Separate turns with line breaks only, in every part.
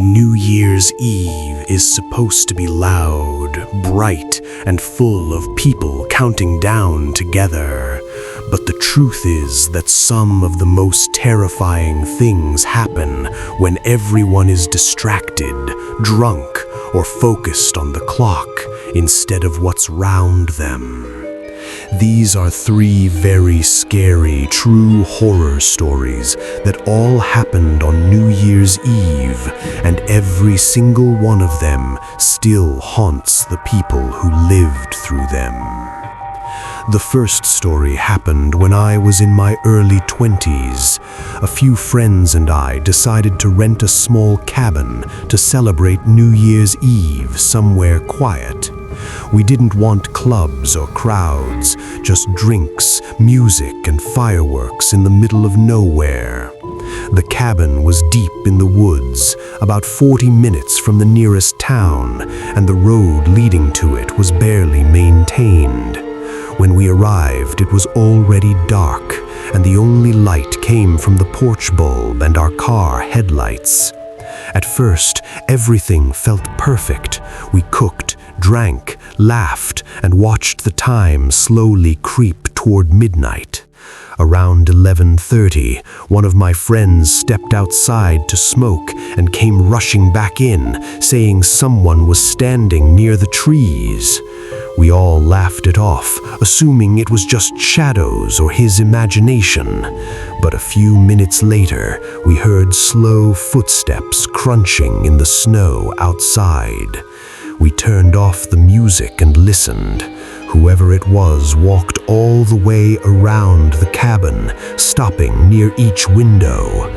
New Year's Eve is supposed to be loud, bright, and full of people counting down together. But the truth is that some of the most terrifying things happen when everyone is distracted, drunk, or focused on the clock instead of what's round them. These are three very scary, true horror stories that all happened on New Year's Eve, and every single one of them still haunts the people who lived through them. The first story happened when I was in my early 20s. A few friends and I decided to rent a small cabin to celebrate New Year's Eve somewhere quiet. We didn't want clubs or crowds, just drinks, music, and fireworks in the middle of nowhere. The cabin was deep in the woods, about 40 minutes from the nearest town, and the road leading to it was barely maintained. When we arrived, it was already dark, and the only light came from the porch bulb and our car headlights. At first, everything felt perfect. We cooked, drank, laughed, and watched the time slowly creep toward midnight. Around 11:30, one of my friends stepped outside to smoke and came rushing back in, saying someone was standing near the trees. We all laughed it off, assuming it was just shadows or his imagination. But a few minutes later, we heard slow footsteps crunching in the snow outside. We turned off the music and listened. Whoever it was walked all the way around the cabin, stopping near each window.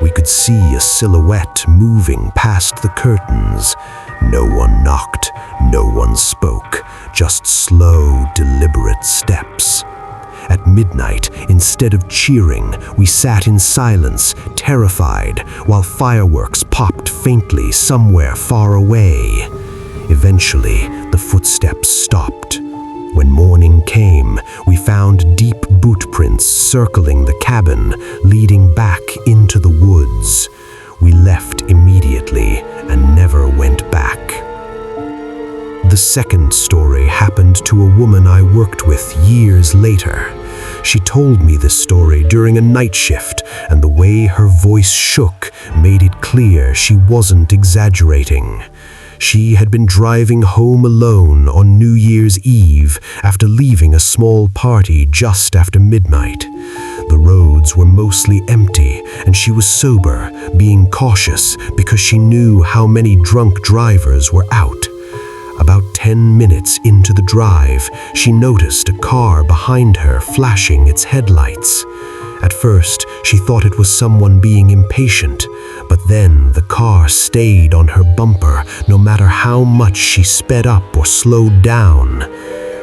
We could see a silhouette moving past the curtains. No one knocked, no one spoke, just slow, deliberate steps. At midnight, instead of cheering, we sat in silence, terrified, while fireworks popped faintly somewhere far away. Eventually, the footsteps stopped. When morning came, we found deep boot prints circling the cabin, leading back into the woods. We left immediately and never went back. The second story happened to a woman I worked with years later. She told me this story during a night shift, and the way her voice shook made it clear she wasn't exaggerating. She had been driving home alone on New Year's Eve after leaving a small party just after midnight. The roads were mostly empty, and she was sober, being cautious because she knew how many drunk drivers were out. About 10 minutes into the drive, she noticed a car behind her flashing its headlights. At first, she thought it was someone being impatient, but then the car stayed on her bumper no matter how much she sped up or slowed down.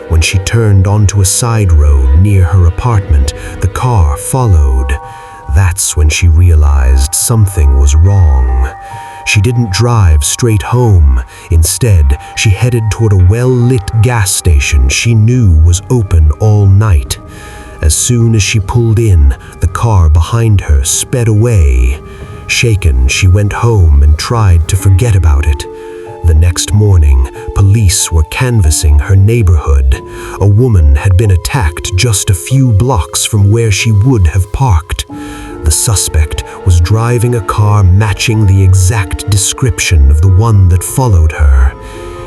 When she turned onto a side road near her apartment, the car followed. That's when she realized something was wrong. She didn't drive straight home. Instead, she headed toward a well-lit gas station she knew was open all night. As soon as she pulled in, the car behind her sped away. Shaken, she went home and tried to forget about it. The next morning, police were canvassing her neighborhood. A woman had been attacked just a few blocks from where she would have parked. The suspect was driving a car matching the exact description of the one that followed her.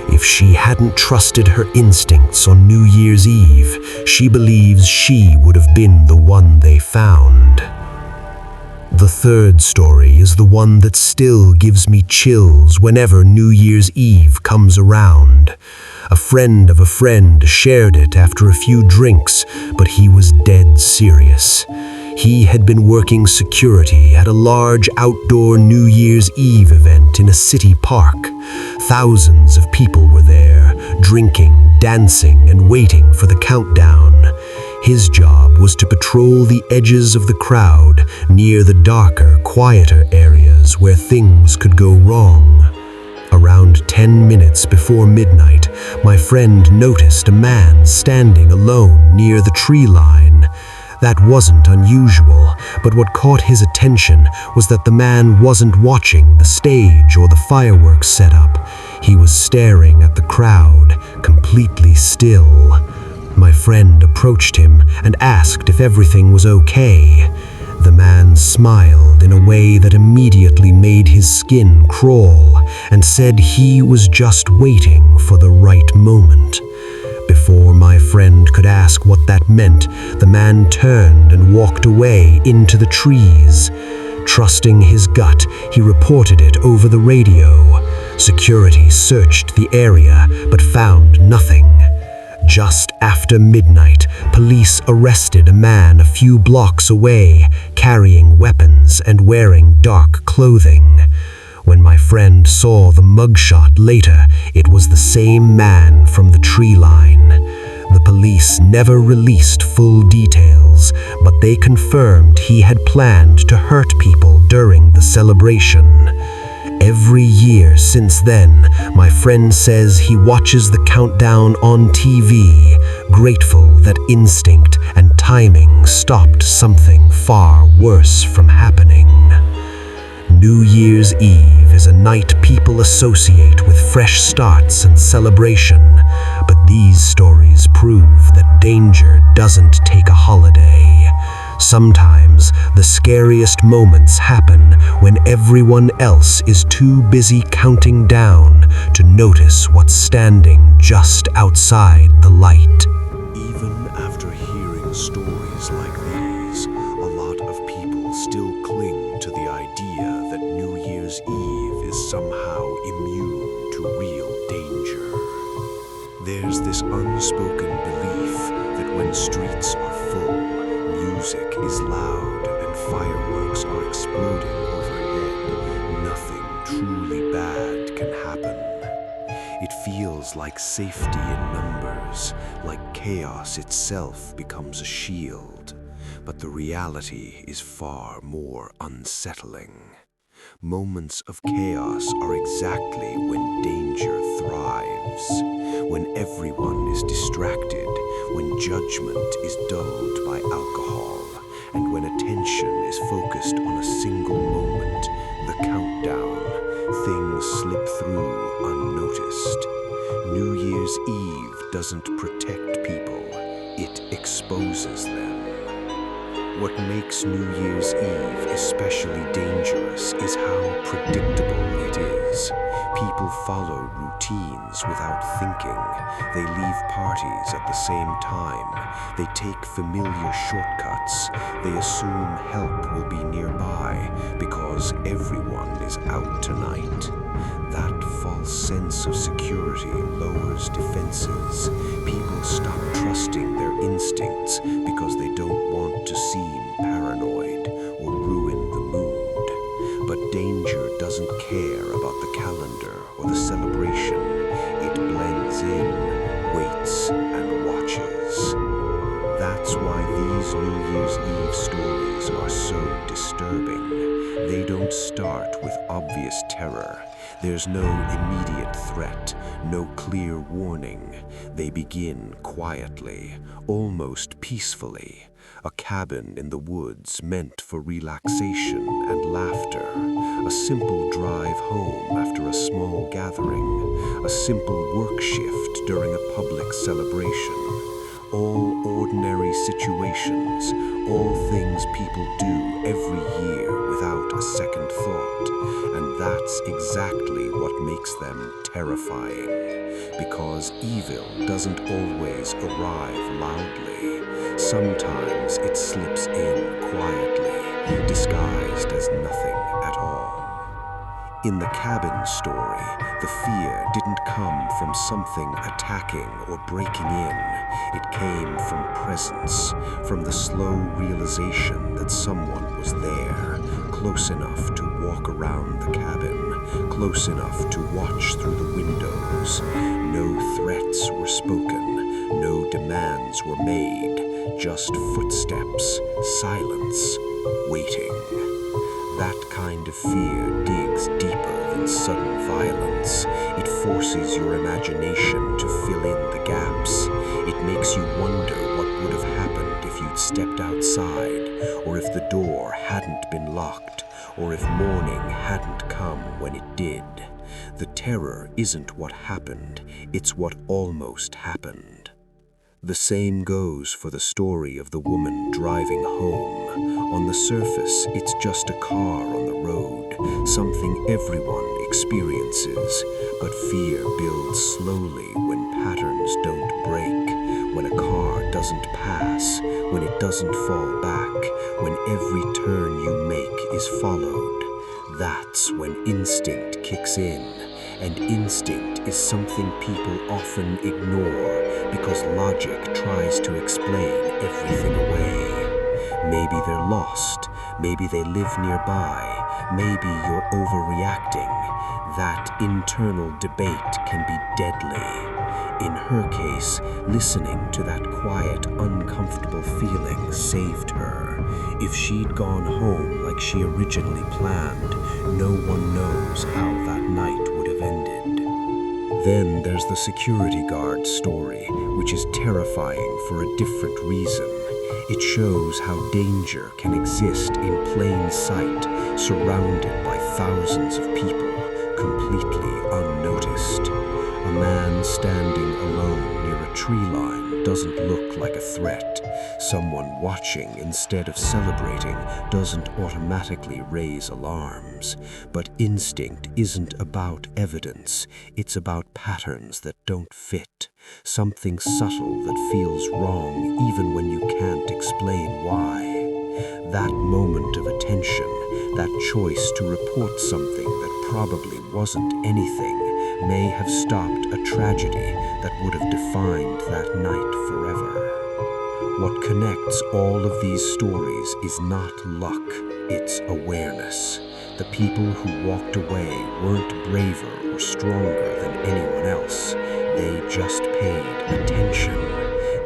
If she hadn't trusted her instincts on New Year's Eve, she believes she would have been the one they found. The third story is the one that still gives me chills whenever New Year's Eve comes around. A friend of a friend shared it after a few drinks, but he was dead serious. He had been working security at a large outdoor New Year's Eve event in a city park. Thousands of people were there, drinking, dancing, and waiting for the countdown. His job was to patrol the edges of the crowd near the darker, quieter areas where things could go wrong. Around 10 minutes before midnight, my friend noticed a man standing alone near the tree line. That wasn't unusual, but what caught his attention was that the man wasn't watching the stage or the fireworks setup. He was staring at the crowd, completely still. My friend approached him and asked if everything was okay. The man smiled in a way that immediately made his skin crawl and said he was just waiting for the right moment. Before my friend could ask what that meant, the man turned and walked away into the trees. Trusting his gut, he reported it over the radio. Security searched the area but found nothing. Just after midnight, police arrested a man a few blocks away, carrying weapons and wearing dark clothing. When my friend saw the mugshot later, it was the same man from the tree line. The police never released full details, but they confirmed he had planned to hurt people during the celebration. Every year since then, my friend says he watches the countdown on TV, grateful that instinct and timing stopped something far worse from happening. New Year's Eve is a night people associate with fresh starts and celebration, but these stories prove that danger doesn't take a holiday. Sometimes the scariest moments happen when everyone else is too busy counting down to notice what's standing just outside the light. Even after hearing stories like these, a lot of people still cling to the idea that New Year's Eve is somehow immune to real danger. There's this unspoken belief that when streets are full, music is loud and fireworks are exploding overhead, nothing truly bad can happen. It feels like safety in numbers, like chaos itself becomes a shield. But the reality is far more unsettling. Moments of chaos are exactly when danger thrives, when everyone is distracted, when judgment is dulled by alcohol, and when attention is focused on a single moment, the countdown. Things slip through unnoticed. New Year's Eve doesn't protect people, it exposes them. What makes New Year's Eve especially dangerous is how predictable it is. People follow routines without thinking. They leave parties at the same time. They take familiar shortcuts. They assume help will be nearby because everyone is out tonight. That false sense of security lowers defenses. People stop trusting their instincts because they don't want to seem paranoid or ruin the mood. But danger doesn't care about the calendar or the celebration. It blends in, waits, and watches. That's why these New Year's Eve stories are so disturbing. They don't start with obvious terror. There's no immediate threat, no clear warning. They begin quietly, almost peacefully. A cabin in the woods meant for relaxation and laughter. A simple drive home after a small gathering. A simple work shift during a public celebration. All ordinary situations, all things people do every year without a second thought. And that's exactly what makes them terrifying. Because evil doesn't always arrive loudly. Sometimes it slips in quietly, disguised as nothing at all. In the cabin story, the fear didn't come from something attacking or breaking in. It came from presence, from the slow realization that someone was there, close enough to walk around the cabin, close enough to watch through the windows. No threats were spoken, no demands were made, just footsteps, silence, waiting. That kind of fear digs deeper than sudden violence. It forces your imagination to fill in the gaps. It makes you wonder what would have happened if
you'd stepped outside, or if the door hadn't been locked, or if morning hadn't come when it did. The terror isn't what happened, it's what almost happened. The same goes for the story of the woman driving home. On the surface, it's just a car on the road, something everyone experiences, but fear builds slowly when patterns don't break, when a car doesn't pass, when it doesn't fall back, when every turn you make is followed. That's when instinct kicks in, and instinct is something people often ignore because logic tries to explain everything away. Maybe they're lost, maybe they live nearby, maybe you're overreacting. That internal debate can be deadly. In her case, listening to that quiet, uncomfortable feeling saved her. If she'd gone home like she originally planned, no one knows how that night would have ended. Then there's the security guard story, which is terrifying for a different reason. It shows how danger can exist in plain sight, surrounded by thousands of people, completely unnoticed. A man standing alone near a tree line doesn't look like a threat. Someone watching instead of celebrating doesn't automatically raise alarms. But instinct isn't about evidence, it's about patterns that don't fit. Something subtle that feels wrong even when you can't explain why. That moment of attention, that choice to report something that probably wasn't anything, may have stopped a tragedy that would have defined that night forever. What connects all of these stories is not luck, it's awareness. The people who walked away weren't braver or stronger than anyone else. They just paid attention.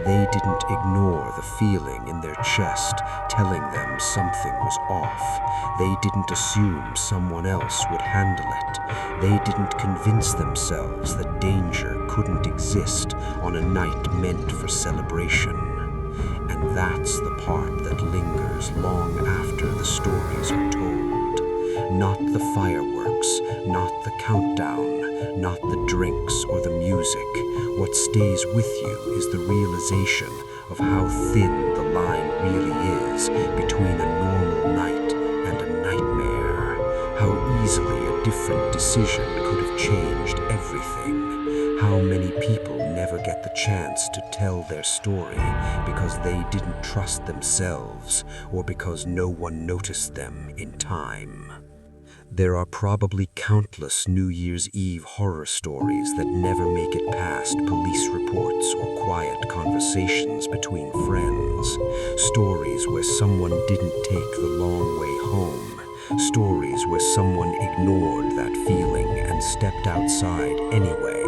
They didn't ignore the feeling in their chest telling them something was off. They didn't assume someone else would handle it. They didn't convince themselves that danger couldn't exist on a night meant for celebration. And that's the part that lingers long after the stories are told. Not the fireworks, not the countdown, not the drinks or the music. What stays with you is the realization of how thin the line really is between a normal night and a nightmare. How easily a different decision could have changed everything. How many people never get the chance to tell their story because they didn't trust themselves or because no one noticed them in time. There are probably countless New Year's Eve horror stories that never make it past police reports or quiet conversations between friends. Stories where someone didn't take the long way home. Stories where someone ignored that feeling and stepped outside anyway.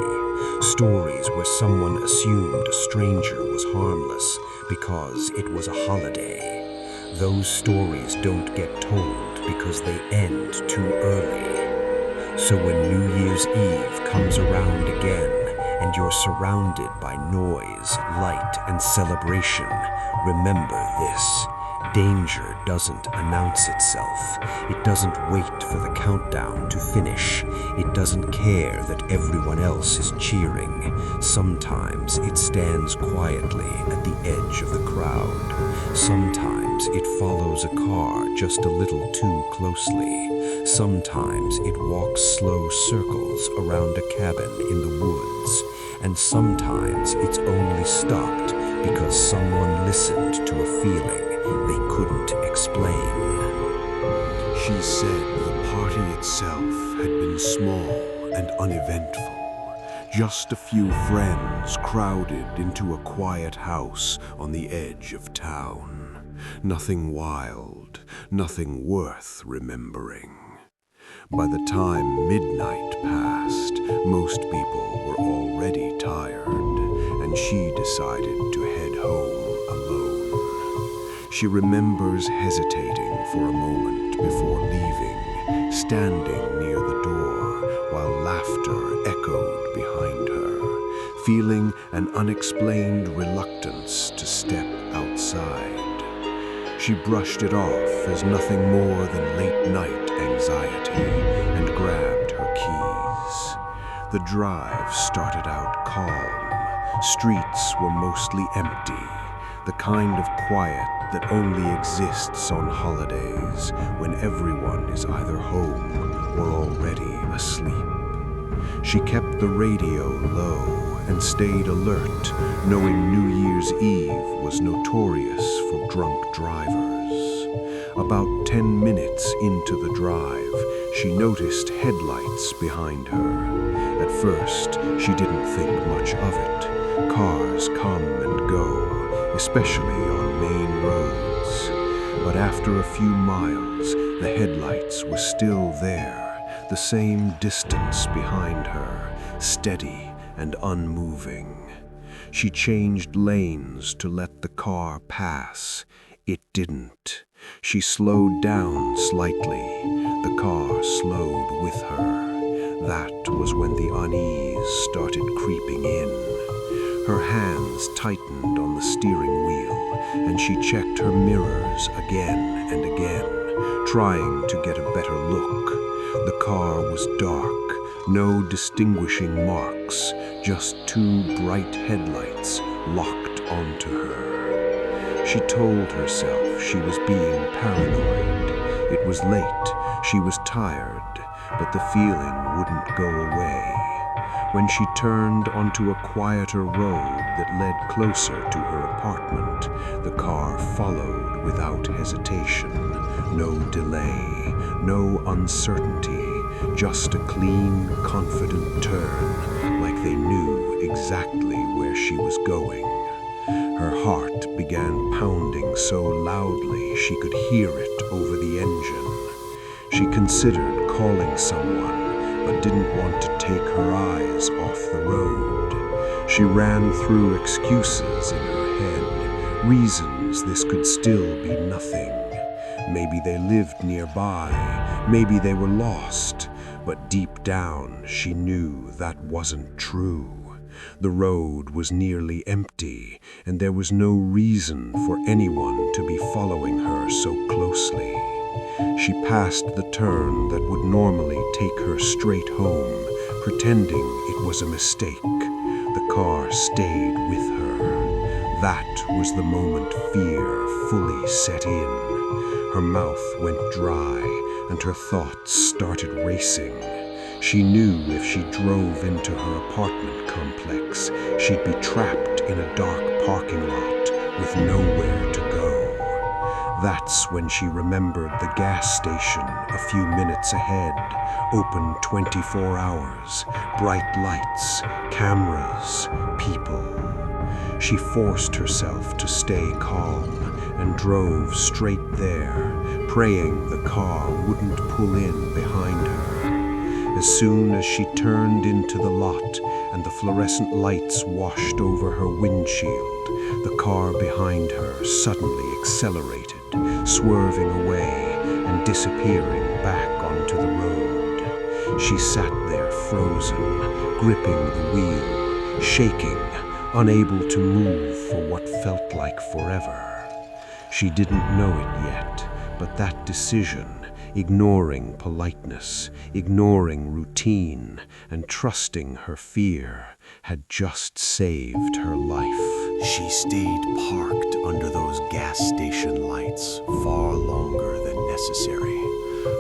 Stories where someone assumed a stranger was harmless because it was a holiday. Those stories don't get told because they end too early. So when New Year's Eve comes around again and you're surrounded by noise, light, and celebration, remember this. Danger doesn't announce itself. It doesn't wait for the countdown to finish. It doesn't care that everyone else is cheering. Sometimes it stands quietly at the edge of the crowd. Sometimes it follows a car just a little too closely. Sometimes it walks slow circles around a cabin in the woods. And sometimes it's only stopped because someone listened to a feeling they couldn't explain.
She said the party itself had been small and uneventful. Just a few friends crowded into a quiet house on the edge of town. Nothing wild, nothing worth remembering. By the time midnight passed, most people were already tired, and she decided to head home alone. She remembers hesitating for a moment before leaving, standing near the door while laughter echoed behind her,
feeling an unexplained reluctance to step outside. She brushed it off as nothing more than late-night anxiety and grabbed her keys. The drive started out calm. Streets were mostly empty, the kind of quiet that only exists on holidays when everyone is either home or already asleep. She kept the radio low and stayed alert, knowing New Year's Eve was notorious for drunk drivers. About 10 minutes into the drive, she noticed headlights behind her. At first, she didn't think much of it. Cars come and go, especially on main roads. But after a few miles, the headlights were still there, the same distance behind her, steady and unmoving. She changed lanes to let the car pass. It didn't. She slowed down slightly. The car slowed with her. That was when the unease started creeping in. Her hands tightened on the steering wheel, and she checked her mirrors again and again, trying to get a better look. The car was dark, no distinguishing marks, just two bright headlights locked onto her. She told herself she was being paranoid. It was late, she was tired, but the feeling wouldn't go away. When she turned onto a quieter road that led closer to her apartment, the car followed without hesitation. No delay, no uncertainty, just a clean, confident turn, like they knew exactly where she was going. Her heart began pounding so loudly she could hear it over the engine. She considered calling someone, but didn't want to take her eyes off the road. She ran through excuses in her head, reasons this could still be nothing. Maybe they lived nearby, maybe they were lost, but deep down she knew that wasn't true. The road was nearly empty, and there was no reason for anyone to be following her so closely. She passed the turn that would normally take her straight home, pretending it was a mistake. The car stayed with her. That was the moment fear fully set in. Her mouth went dry, and her thoughts started racing. She knew if she drove into her apartment complex, she'd be trapped in a dark parking lot with nowhere to go. That's when she remembered the gas station a few minutes ahead, open 24 hours, bright lights, cameras, people. She forced herself to stay calm and drove straight there, praying the car wouldn't pull in behind her. As soon as she turned into the lot and the fluorescent lights washed over her windshield, the car behind her suddenly accelerated, swerving away and disappearing back onto the road. She sat there frozen, gripping the wheel, shaking, unable to move for what felt like forever. She didn't know it yet, but that decision, ignoring politeness, ignoring routine, and trusting her fear, had just saved her life.
She stayed parked under those gas station lights far longer than necessary.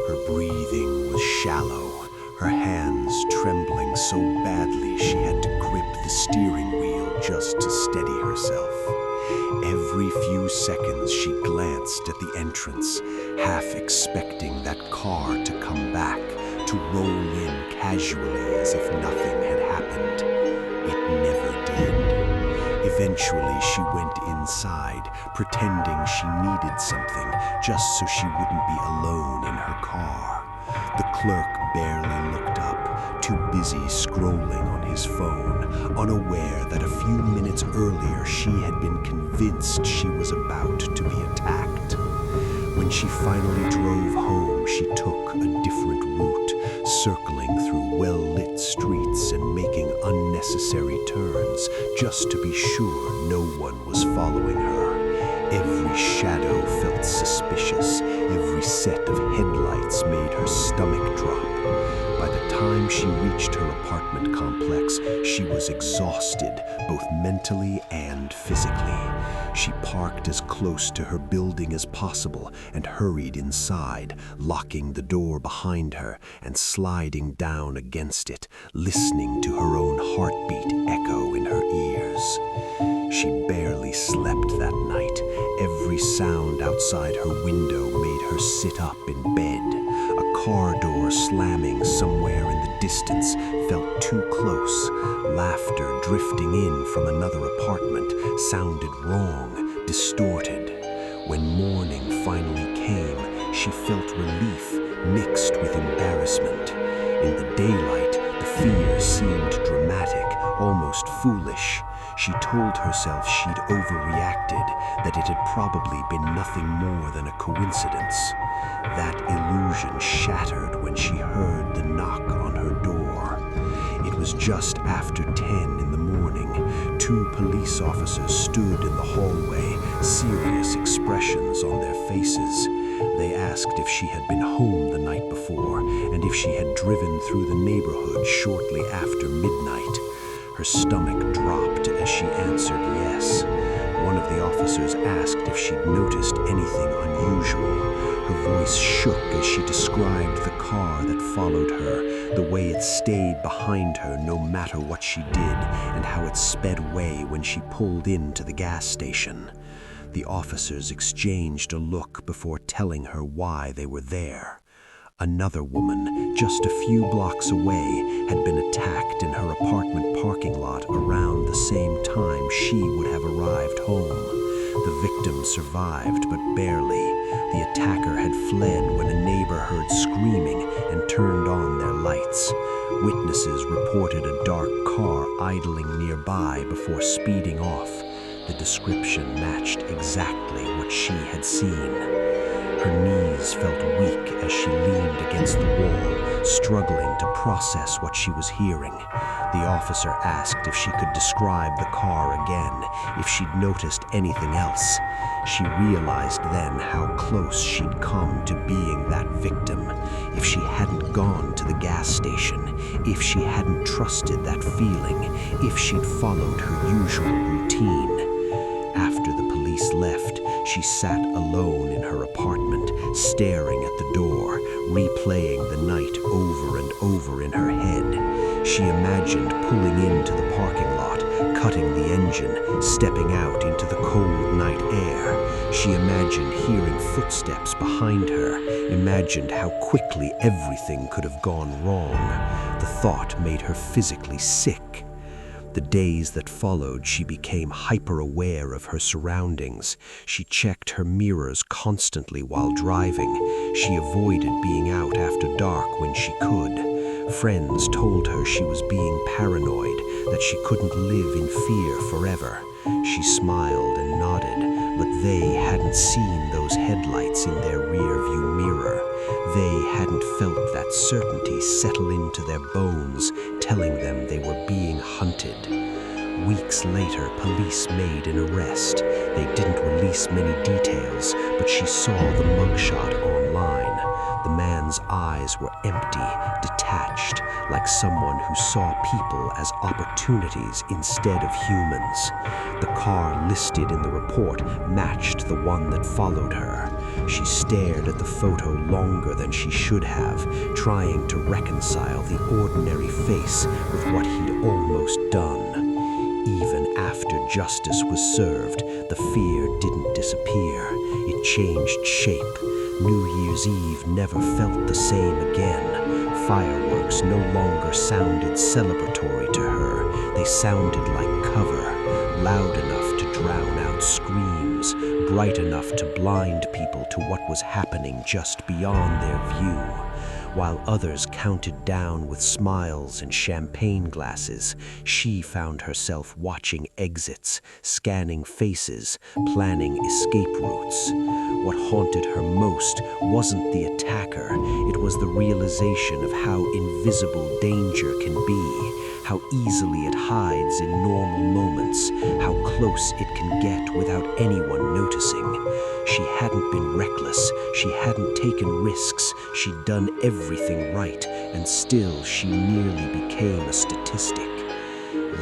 Her breathing was shallow, her hands trembling so badly she had to grip the steering wheel just to steady herself. Every few seconds she glanced at the entrance, half expecting that car to come back, to roll in casually as if nothing had happened. It never did. Eventually she went inside, pretending she needed something just so she wouldn't be alone in her car. The clerk barely looked up, too busy scrolling on his phone, unaware that a few minutes earlier she had been convinced she was about to be attacked. When she finally drove home, she took a different route, circling through well-lit streets and making unnecessary
unnecessary turns just to be sure no one was following her. Every shadow felt suspicious. Every set of headlights made her stomach drop. By the time she reached her apartment complex, she was exhausted, both mentally and physically. She parked as close to her building as possible and hurried inside, locking the door behind her and sliding down against it, listening to her own heartbeat echo in her ears. She barely slept that night. Every sound outside her window made her sit up in bed. A car door slamming somewhere in the distance felt too close. Laughter drifting in from another apartment sounded wrong, distorted. When morning finally came, she felt relief mixed with embarrassment. In the daylight, the fear seemed dramatic, almost foolish. She told herself she'd overreacted, that it had probably been nothing more than a coincidence. That illusion shattered when she heard the knock on her door. It was just after 10 in the morning. 2 police officers stood in the hallway, serious expressions on their faces. They asked if she had been home the night before and if she had driven through the neighborhood shortly after midnight. Her stomach dropped as she answered yes. One of the officers asked if she'd noticed anything unusual. Her voice shook as she described the car that followed her, the way it stayed behind her no matter what she did, and how it sped away when she pulled into the gas station. The officers exchanged a look before telling her why they were there. Another woman, just a few blocks away, had been attacked in her apartment parking lot around the same time she would have arrived home. The victim survived, but barely. The attacker had fled when a neighbor heard screaming and turned on their lights. Witnesses reported a dark car idling nearby before speeding off. The description matched exactly what she had seen. Her knees felt weak as she leaned against the wall, struggling to process what she was hearing. The officer asked if she could describe the car again, if she'd noticed anything else. She realized then how close she'd come to being that victim. If she hadn't gone to the gas station, if she hadn't trusted that feeling, if she'd followed her usual routine. After the police left, she sat alone in her apartment, staring at the door, replaying the night over and over in her head. She imagined pulling into the parking lot, cutting the engine, stepping out into the cold night air. She imagined hearing footsteps behind her, imagined how quickly everything could have gone wrong. The thought made her physically sick. The days that followed, she became hyper-aware of her surroundings. She checked her mirrors constantly while driving. She avoided being out after dark when she could. Friends told her she was being paranoid, that she couldn't live in fear forever. She smiled and nodded, but they hadn't seen those headlights in their rearview mirror. They hadn't felt that certainty settle into their bones, telling them they were being hunted. Weeks later, police made an arrest. They didn't release many details, but she saw the mugshot online. The man's eyes were empty, detached, like someone who saw people as opportunities instead of humans. The car listed in the report matched the one that followed her. She stared at the photo longer than she should have, trying to reconcile the ordinary face with what he'd almost done. Even after justice was served, the fear didn't disappear. It changed shape. New Year's Eve never felt the same again. Fireworks no longer sounded celebratory to her. They sounded like cover, loud enough to drown out screams, bright enough to blind people to what was happening just beyond their view. While others counted down with smiles and champagne glasses, she found herself watching exits, scanning faces, planning escape routes. What haunted her most wasn't the attacker, it was the realization of how invisible danger can be, how easily it hides in normal moments, how close it can get without anyone noticing. She hadn't been reckless, she hadn't taken risks, she'd done everything right, and still she nearly became a statistic.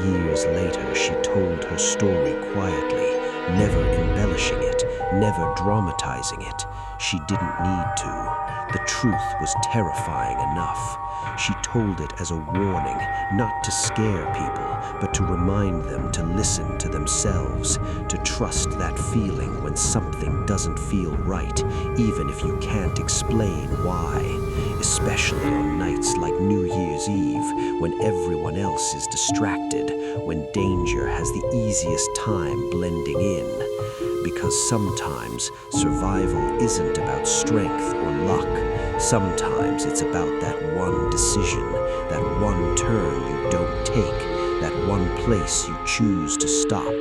Years later, she told her story quietly, never embellishing it, never dramatizing it. She didn't need to. The truth was terrifying enough. She told it as a warning, not to scare people, but to remind them to listen to themselves, to trust that feeling when something doesn't feel right, even if you can't explain why. Especially on nights like New Year's Eve, when everyone else is distracted, when danger has the easiest time blending in. Because sometimes survival isn't about strength or luck. Sometimes it's about that one decision, that one turn you don't take, that one place you choose to stop.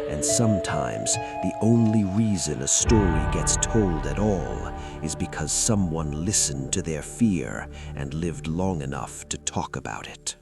And sometimes the only reason a story gets told at all is because someone listened to their fear and lived long enough to talk about it.